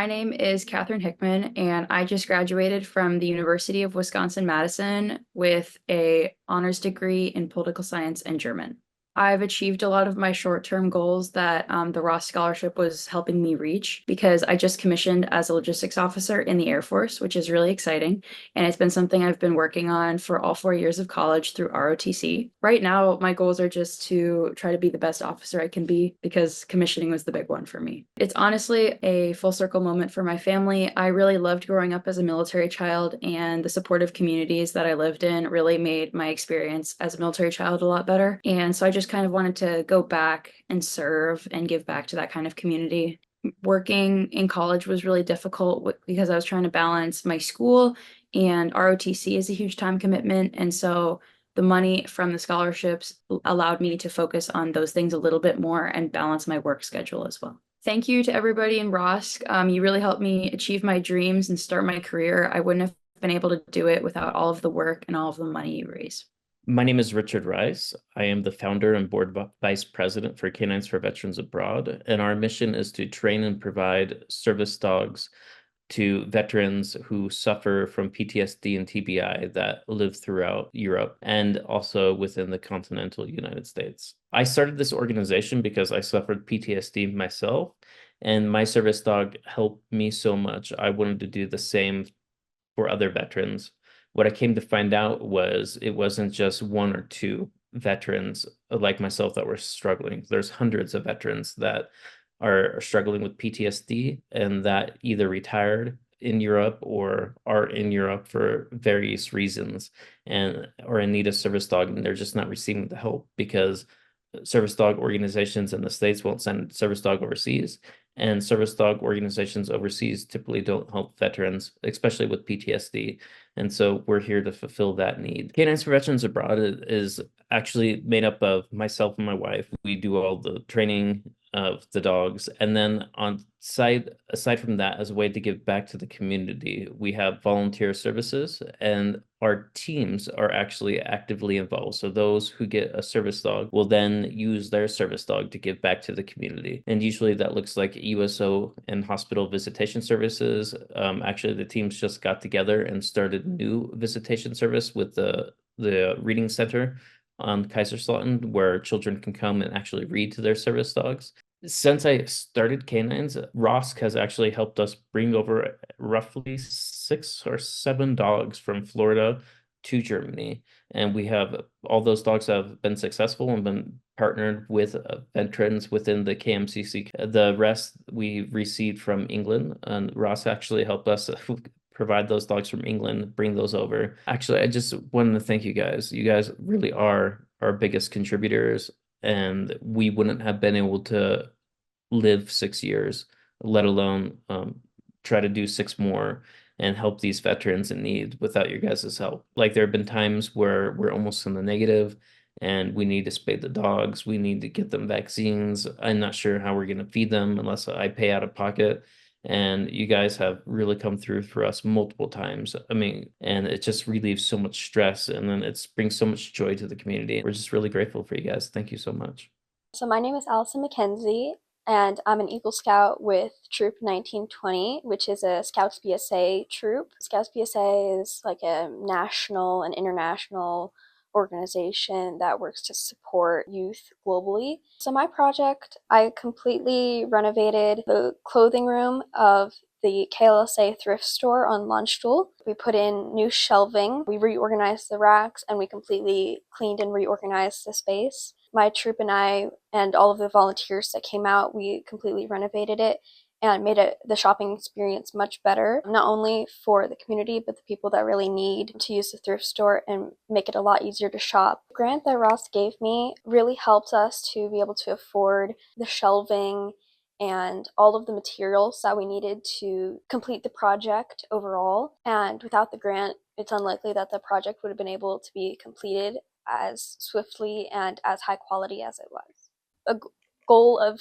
My name is Catherine Hickman, and I just graduated from the University of Wisconsin-Madison with a honors degree in political science and German. I've achieved a lot of my short-term goals that the ROSC scholarship was helping me reach because I just commissioned as a logistics officer in the Air Force, which is really exciting. And it's been something I've been working on for all 4 years of college through ROTC. Right now, my goals are just to try to be the best officer I can be because commissioning was the big one for me. It's honestly a full circle moment for my family. I really loved growing up as a military child, and the supportive communities that I lived in really made my experience as a military child a lot better. And so I just kind of wanted to go back and serve and give back to that kind of community. Working in college was really difficult because I was trying to balance my school, and ROTC is a huge time commitment. And so the money from the scholarships allowed me to focus on those things a little bit more and balance my work schedule as well. Thank you to everybody in ROSC. You really helped me achieve my dreams and start my career. I wouldn't have been able to do it without all of the work and all of the money you raise. My name is Richard Rice. I am the founder and board vice president for Canines for Veterans Abroad, and our mission is to train and provide service dogs to veterans who suffer from PTSD and TBI that live throughout Europe and also within the continental United States. I started this organization because I suffered PTSD myself, and my service dog helped me so much. I wanted to do the same for other veterans. What I came to find out was it wasn't just one or two veterans like myself that were struggling. There's hundreds of veterans that are struggling with PTSD and that either retired in Europe or are in Europe for various reasons and are in need of service dog, and they're just not receiving the help because service dog organizations in the States won't send service dog overseas, and service dog organizations overseas typically don't help veterans, especially with PTSD. And so we're here to fulfill that need. Canines for Veterans Abroad is actually made up of myself and my wife. We do all the training of the dogs. And then aside from that, as a way to give back to the community, we have volunteer services, and our teams are actually actively involved. So those who get a service dog will then use their service dog to give back to the community. And usually that looks like USO and hospital visitation services. Actually, the teams just got together and started new visitation service with the reading center on Kaiserslautern, where children can come and actually read to their service dogs. Since I started Canines, ROSC has actually helped us bring over roughly 6 or 7 dogs from Florida to Germany. And we have all those dogs have been successful and been partnered with veterans within the KMCC. The rest we received from England, and ROSC actually helped us provide those dogs from England, bring those over. Actually, I just wanted to thank you guys. You guys really are our biggest contributors, and we wouldn't have been able to live 6 years, let alone try to do 6 more and help these veterans in need without your guys' help. Like there have been times where we're almost in the negative and we need to spay the dogs. We need to get them vaccines. I'm not sure how we're going to feed them unless I pay out of pocket. And you guys have really come through for us multiple times. I mean, and it just relieves so much stress, and then it brings so much joy to the community. We're just really grateful for you guys. Thank you so much. So my name is Allison McKenzie, and I'm an Eagle Scout with Troop 1920, which is a Scouts BSA troop. Scouts BSA is like a national and international organization that works to support youth globally. So my project, I completely renovated the clothing room of the KLSA thrift store on Landstuhl. We put in new shelving, we reorganized the racks, and we completely cleaned and reorganized the space. My troop and I and all of the volunteers that came out, we completely renovated it and made the shopping experience much better, not only for the community, but the people that really need to use the thrift store and make it a lot easier to shop. The grant that Ross gave me really helped us to be able to afford the shelving and all of the materials that we needed to complete the project overall. And without the grant, it's unlikely that the project would have been able to be completed as swiftly and as high quality as it was. A goal of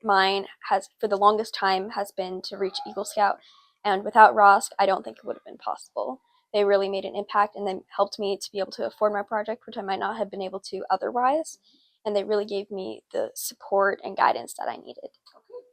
mine has, for the longest time, has been to reach Eagle Scout, and without ROSC, I don't think it would have been possible. They really made an impact, and they helped me to be able to afford my project, which I might not have been able to otherwise, and they really gave me the support and guidance that I needed.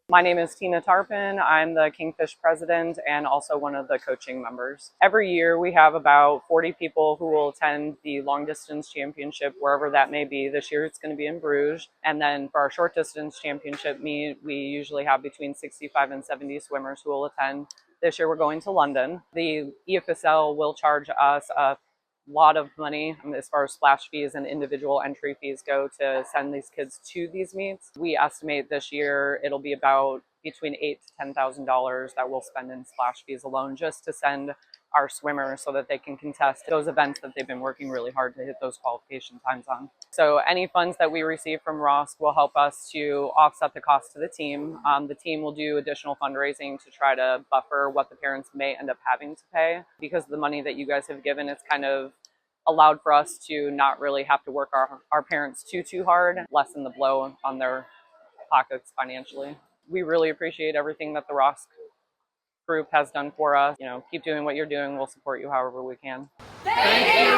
My name is Tina Tarpin. I'm the Kingfish president and also one of the coaching members. Every year we have about 40 people who will attend the long distance championship, wherever that may be. This year it's going to be in Bruges. And then for our short distance championship meet, we usually have between 65 and 70 swimmers who will attend. This year we're going to London. The EFSL will charge us a lot of money as far as splash fees and individual entry fees go to send these kids to these meets. We estimate this year it'll be about between $8,000 to $10,000 that we'll spend in splash fees alone just to send our swimmers so that they can contest those events that they've been working really hard to hit those qualification times on. So any funds that we receive from ROSC will help us to offset the cost to the team. The team will do additional fundraising to try to buffer what the parents may end up having to pay. Because of the money that you guys have given, it's kind of allowed for us to not really have to work our parents too hard, lessen the blow on their pockets financially. We really appreciate everything that the ROSC group has done for us. You know, keep doing what you're doing. We'll support you however we can. Thank you,